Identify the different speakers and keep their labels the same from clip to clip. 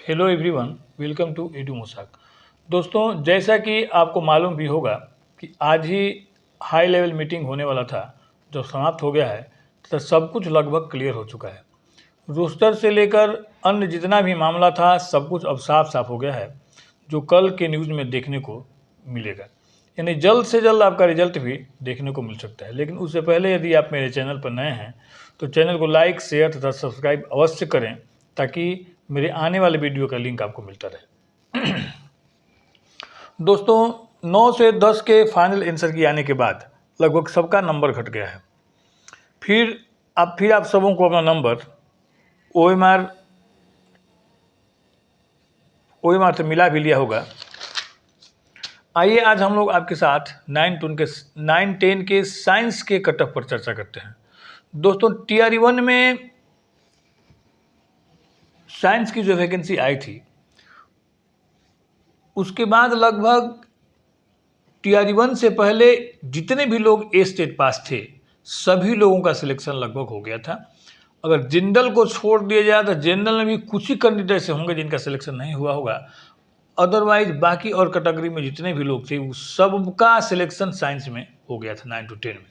Speaker 1: Hello everyone, welcome to Edu Mosaic. दोस्तों, जैसा कि आपको मालूम भी होगा कि आज ही हाई लेवल मीटिंग होने वाला था जो समाप्त हो गया है, तो सब कुछ लगभग क्लियर हो चुका है। रोस्टर से लेकर अन्य जितना भी मामला था सब कुछ अब साफ साफ हो गया है, जो कल के न्यूज़ में देखने को मिलेगा। यानी जल्द से जल्द आपका रिजल्ट भी देखने को मिल सकता है। लेकिन उससे पहले यदि आप मेरे चैनल पर नए हैं तो चैनल को लाइक, शेयर तथा सब्सक्राइब अवश्य करें, ताकि मेरे आने वाले वीडियो का लिंक आपको मिलता रहे। दोस्तों, 9 से 10 के फाइनल आंसर की आने के बाद लगभग सबका नंबर घट गया है। फिर आप सबों को अपना नंबर OMR से मिला भी लिया होगा। आइए आज हम लोग आपके साथ 9-10 के साइंस के कट ऑफ पर चर्चा करते हैं। दोस्तों, TRE 1 में साइंस की जो वैकेंसी आई थी, उसके बाद लगभग TRE 1 से पहले जितने भी लोग ए स्टेट पास थे सभी लोगों का सिलेक्शन लगभग हो गया था। अगर जनरल को छोड़ दिया जाए तो जनरल में भी कुछ ही कैंडिडेट से होंगे जिनका सिलेक्शन नहीं हुआ होगा। अदरवाइज बाकी और कैटेगरी में जितने भी लोग थे वो सबका सिलेक्शन साइंस में हो गया था। 9 to 10 में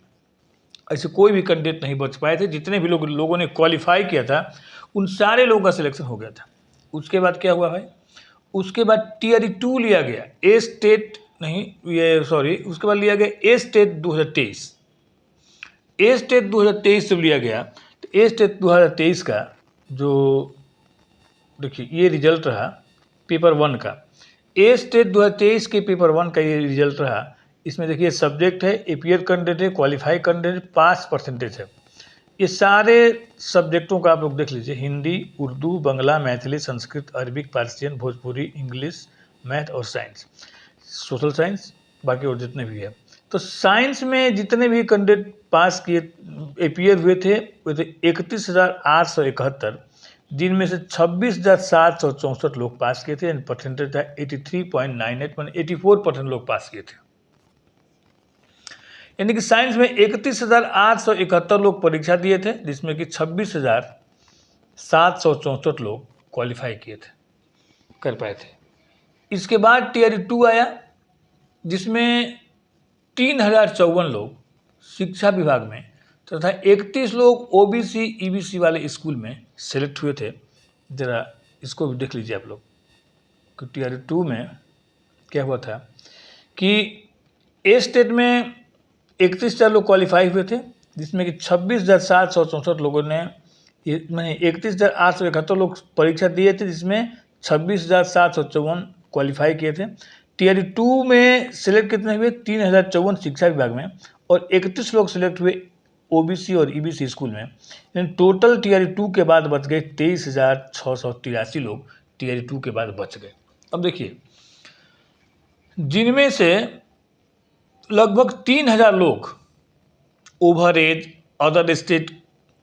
Speaker 1: ऐसे कोई भी कैंडिडेट नहीं बच पाए थे। जितने भी लोगों ने क्वालिफाई किया था उन सारे लोगों का सिलेक्शन हो गया था। उसके बाद क्या हुआ भाई? उसके बाद TRE 2 लिया गया, ए स्टेट नहीं, ये सॉरी, उसके बाद लिया गया ए स्टेट 2023। ए स्टेट 2023 जब लिया गया तो ए स्टेट 2023 का जो देखिए ये रिजल्ट रहा पेपर 1 का। ए स्टेट 2023 के पेपर 1 का ये रिजल्ट रहा। इसमें देखिए सब्जेक्ट है, एपीयर कैंडिडेट है, क्वालिफाई कैंडिडेट, पास परसेंटेज है। ये सारे सब्जेक्टों का आप लोग देख लीजिए, Hindi, Urdu, Bangla, Maithili, Sanskrit, Arabic, Persian, Bhojpuri, English, math और साइंस, सोशल साइंस, बाकी और जितने भी है। तो साइंस में जितने भी कैंडिडेट पास किए एपीयर हुए थे वो थे 31,871, जिनमें से 26,764 लोग पास किए थे। परसेंटेज था 83.98, मान 84% लोग पास किए थे। यानी कि साइंस में 31,871 लोग परीक्षा दिए थे, जिसमें कि 26,764 लोग क्वालिफाई किए थे, कर पाए थे। इसके बाद TRE 2 आया, जिसमें 3,054 लोग शिक्षा विभाग में तथा 31 लोग OBC EBC वाले स्कूल में सेलेक्ट हुए थे। ज़रा इसको भी देख लीजिए आप लोग कि TRE 2 में क्या हुआ था कि ए स्टेट में 31,000 लोग क्वालिफाई हुए थे, जिसमें कि 26,764 लोगों ने, मैंने 31,871 लोग परीक्षा दिए थे, जिसमें 26,754 क्वालिफाई किए थे। TRE 2 में सिलेक्ट कितने हुए? 3,054 शिक्षा विभाग में, और 31 लोग सिलेक्ट हुए OBC और EBC स्कूल में। यानी टोटल TRE 2 के बाद बच गए 23,683 लोग TRE 2 के बाद बच गए। अब देखिए, जिनमें से लगभग 3,000 लोग ओवर एज अदर स्टेट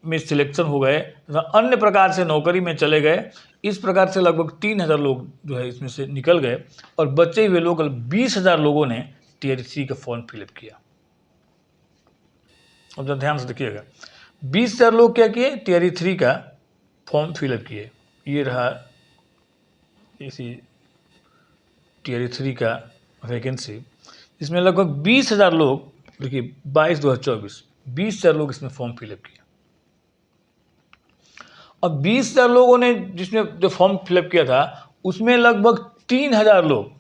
Speaker 1: में सिलेक्शन हो गए, अन्य प्रकार से नौकरी में चले गए। इस प्रकार से लगभग 3,000 लोग जो है इसमें से निकल गए, और बचे हुए लोग 20,000 लोगों ने TRE 3 का फॉर्म फिलअप किया। अब जरा ध्यान से देखिएगा, 20,000 लोग क्या किए? TRE 3 का फॉर्म फिलअप किए। ये रहा इसी TRE 3 का वैकेंसी, इसमें लगभग 20,000 लोग, देखिए 22/2024, 20,000 लोग इसमें फॉर्म फिलअप किया। अब 20,000 लोगों ने जिसमें जो फॉर्म फिलअप किया था उसमें लगभग 3,000 लोग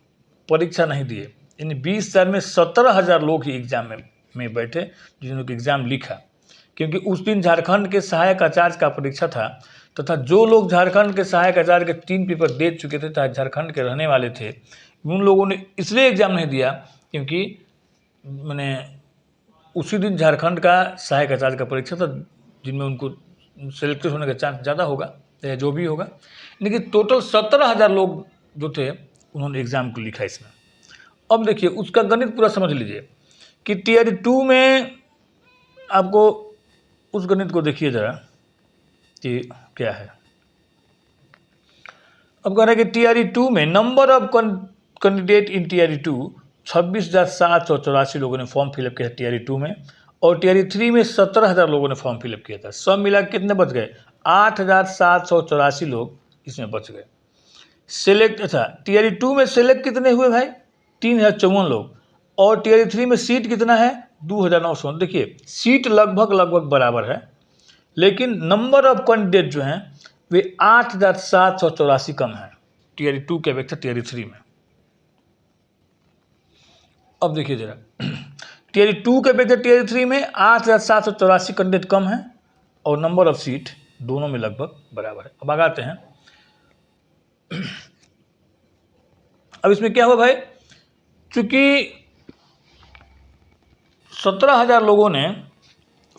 Speaker 1: परीक्षा नहीं दिए। यानी 20,000 में 17,000 लोग ही एग्जाम में बैठे, जिन्होंने एग्जाम लिखा। क्योंकि उस दिन झारखंड के सहायक आचार्य का परीक्षा था, तथा जो लोग झारखंड के सहायक आचार्य के 3 पेपर दे चुके थे, चाहे झारखंड के रहने वाले थे, उन लोगों ने इसलिए एग्जाम नहीं दिया क्योंकि मैंने उसी दिन झारखंड का सहायक आचार्य का परीक्षा था, जिनमें उनको सेलेक्टेड होने का चांस ज़्यादा होगा या जो भी होगा। लेकिन टोटल 17,000 लोग जो थे उन्होंने एग्ज़ाम को लिखा इसमें। अब देखिए उसका गणित पूरा समझ लीजिए कि TRE 2 में आपको उस गणित को देखिए ज़रा कि क्या है। अब कह रहे हैं कि TRE 2 में number of candidate in TRE 2 26,784 लोगों ने फॉर्म फिलअप किया TRE 2 में, और TRE 3 में 17,000 लोगों ने फॉर्म फिलअप किया था। सब मिला कितने बच गए? 8,784 लोग इसमें बच गए। सेलेक्ट, अच्छा टीआरई 2 में सेलेक्ट कितने हुए भाई? 3054 लोग। और टीआरई 3 में सीट कितना है? 2900। देखिए सीट लगभग बराबर है, लेकिन नंबर ऑफ कैंडिडेट जो हैं वे 8784 कम है टीआरई 2 के अपेक्षा टीआरई 3 में। अब देखिए जरा, टीआरई 2 के अपेक्षा टीआरई 3 में 8784 कैंडिडेट कम है और नंबर ऑफ सीट दोनों में लगभग बराबर है। अब आगे हैं। अब इसमें क्या हुआ भाई, चूंकि 17,000 लोगों ने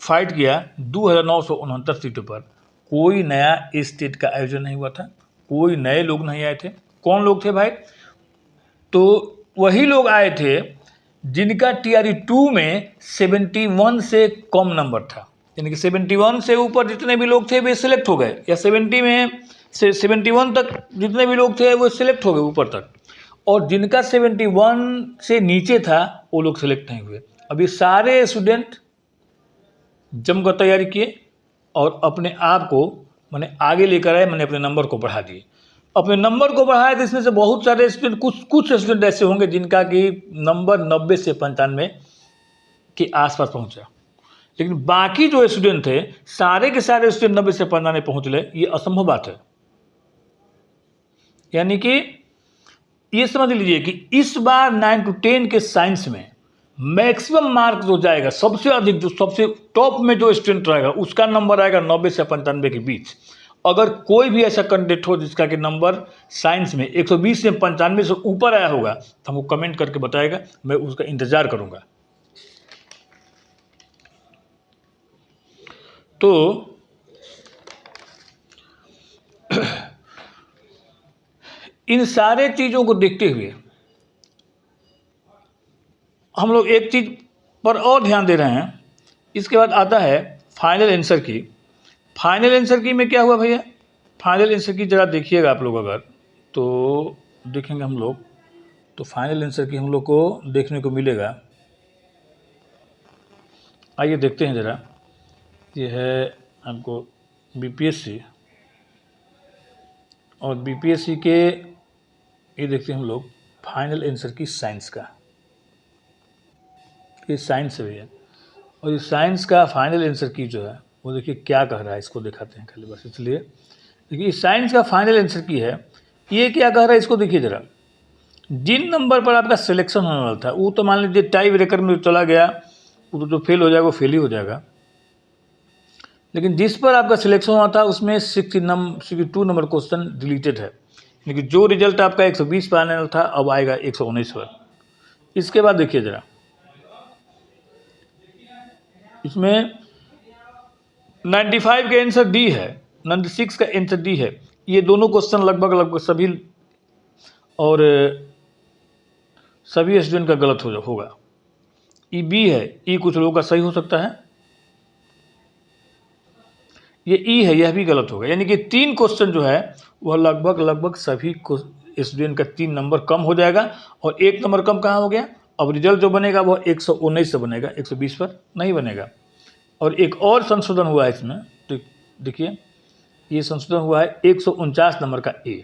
Speaker 1: फाइट किया 2,969 सीटों पर, कोई नया स्टेट का आयोजन नहीं हुआ था, कोई नए लोग नहीं आए थे। कौन लोग थे भाई? तो वही लोग आए थे जिनका टीआरई 2 में 71 से कम नंबर था, यानी कि 71 से ऊपर जितने भी लोग थे वे सिलेक्ट हो गए, या 70 में से 71 तक जितने भी लोग थे वो सिलेक्ट हो गए ऊपर तक, और जिनका 71 से नीचे था वो लोग सिलेक्ट नहीं हुए। अब ये सारे स्टूडेंट जमकर तैयारी किए और अपने आप को मैंने आगे लेकर आए, मैंने अपने नंबर को बढ़ा दिए। अपने नंबर को बढ़ाया तो इसमें से बहुत सारे स्टूडेंट, कुछ स्टूडेंट ऐसे होंगे जिनका कि नंबर 90 से 95 के आसपास पहुंचा, लेकिन बाकी जो स्टूडेंट थे सारे के सारे स्टूडेंट 90 से 95 पहुंच ले, ये असंभव बात है। यानी कि ये समझ लीजिए कि इस बार 9 to 10 के साइंस में मैक्सिमम मार्क जो जाएगा, सबसे अधिक जो सबसे टॉप में जो स्टूडेंट रहेगा उसका नंबर आएगा 90 से 95 के बीच। अगर कोई भी ऐसा कैंडिडेट हो जिसका कि नंबर साइंस में 120 से 95 से ऊपर आया होगा तो हमको कमेंट करके बताएगा, मैं उसका इंतजार करूंगा। तो इन सारे चीज़ों को देखते हुए हम लोग एक चीज़ पर और ध्यान दे रहे हैं। इसके बाद आता है फाइनल आंसर की। फाइनल आंसर की में क्या हुआ भैया? फाइनल आंसर की ज़रा देखिएगा आप लोग, अगर तो देखेंगे हम लोग, तो फाइनल आंसर की हम लोग को देखने को मिलेगा। आइए देखते हैं ज़रा। ये है आपको बीपीएससी, और बीपीएससी के ये देखते हैं हम लोग फाइनल आंसर की साइंस का। ये साइंस है भैया, और ये साइंस का फाइनल आंसर की जो है वो देखिए क्या कह रहा है, इसको दिखाते हैं खाली बस इसलिए। देखिए साइंस का फाइनल आंसर की है, ये क्या कह रहा है इसको देखिए ज़रा। जिन नंबर पर आपका सिलेक्शन होने वाला था वो तो मान लीजिए टाई ब्रेकर में चला गया, वो तो जो फेल हो जाएगा वो फेल ही हो जाएगा, लेकिन जिस पर आपका सिलेक्शन हुआ था उसमें 62 नंबर क्वेश्चन डिलीटेड है, लेकिन जो रिजल्ट आपका 120 पर आने वाला था अब आएगा 119 पर। इसके बाद देखिए ज़रा, इसमें 95 का आंसर डी है, 96 का आंसर डी है। ये दोनों क्वेश्चन लगभग सभी और सभी स्टूडेंट का गलत होगा। ई बी है, ई कुछ लोगों का सही हो सकता है, ये ई है यह भी गलत होगा। यानी कि 3 क्वेश्चन जो है वह लगभग सभी स्टूडेंट का 3 नंबर कम हो जाएगा, और 1 नंबर कम कहाँ हो गया? अब रिजल्ट जो बनेगा वह 119 से बनेगा, 120 पर नहीं बनेगा। और एक और संशोधन हुआ है इसमें, तो देखिए ये संशोधन हुआ है 149 नंबर का ए।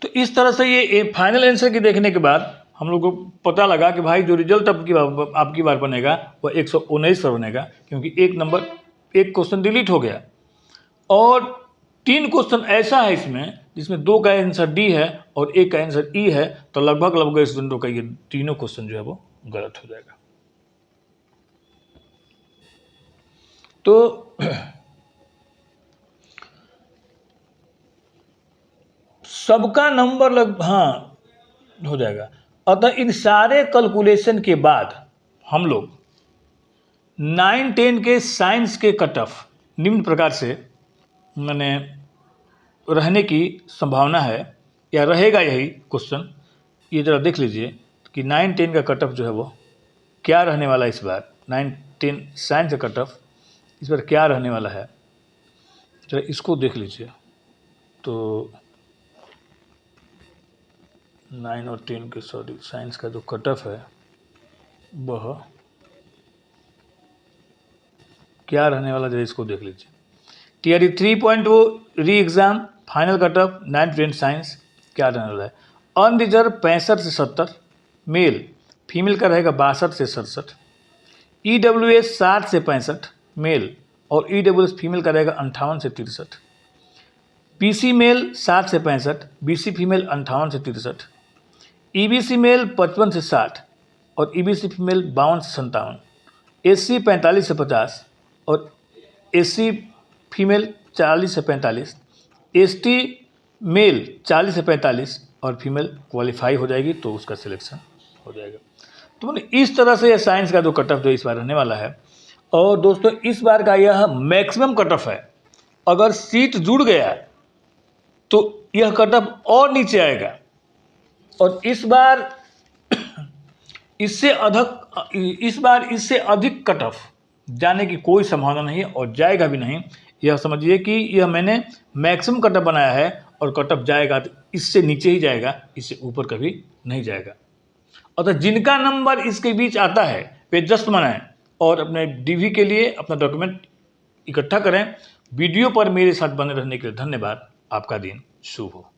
Speaker 1: तो इस तरह से ये फाइनल आंसर की देखने के बाद हम लोग को पता लगा कि भाई जो रिजल्ट आपकी बार बनेगा वह 119 पर बनेगा, क्योंकि एक क्वेश्चन डिलीट हो गया, और 3 क्वेश्चन ऐसा है इसमें जिसमें 2 का आंसर डी है और 1 का आंसर ई है, तो लगभग स्टूडेंटों का ये तीनों क्वेश्चन जो है वो गलत हो जाएगा। तो सबका नंबर हो जाएगा। अतः इन सारे कैलकुलेशन के बाद हम लोग 9-10 के साइंस के कट ऑफ निम्न प्रकार से मैंने रहने की संभावना है, या रहेगा यही क्वेश्चन। ये ज़रा देख लीजिए कि 9-10 का कट ऑफ जो है वो क्या रहने वाला है इस बार। 9-10 साइंस का कट ऑफ इस बार क्या रहने वाला है, जरा इसको देख लीजिए। तो 9 और 10 के साइंस का जो कट ऑफ है वह क्या रहने वाला, जरा इसको देख लीजिए। टीआरई 3 पॉइंट वो री exam final cut off 9th 10th science क्या रहने वाला है? अनरिजर्व 65 से 70 मेल, फीमेल का रहेगा 62 से 67, EWS 60 से 65 मेल और EWS फीमेल का रहेगा 58 से 63, PC मेल 60 से 65, BC फीमेल 58 से 63, EBC मेल 55 से 60 और EBC फीमेल 52 से 57, SC 45 से 50 और SC फीमेल 40 से 45, ST मेल 40 से 45 और फीमेल क्वालिफाई हो जाएगी तो उसका सिलेक्शन हो जाएगा। तो इस तरह से यह साइंस का जो कट ऑफ जो इस बार रहने वाला है, और दोस्तों इस बार का यह मैक्सिमम कट ऑफ है। अगर सीट जुड़ गया तो यह कट ऑफ और नीचे आएगा और इस बार इससे अधिक कट ऑफ जाने की कोई संभावना नहीं है और जाएगा भी नहीं। यह समझिए कि यह मैंने मैक्सिमम कट ऑफ बनाया है और कट ऑफ जाएगा तो इससे नीचे ही जाएगा, इससे ऊपर कभी नहीं जाएगा। अतः जिनका नंबर इसके बीच आता है वे जस्ट बनाएं और अपने DV के लिए अपना डॉक्यूमेंट इकट्ठा करें। वीडियो पर मेरे साथ बने रहने के लिए धन्यवाद। आपका दिन शुभ हो।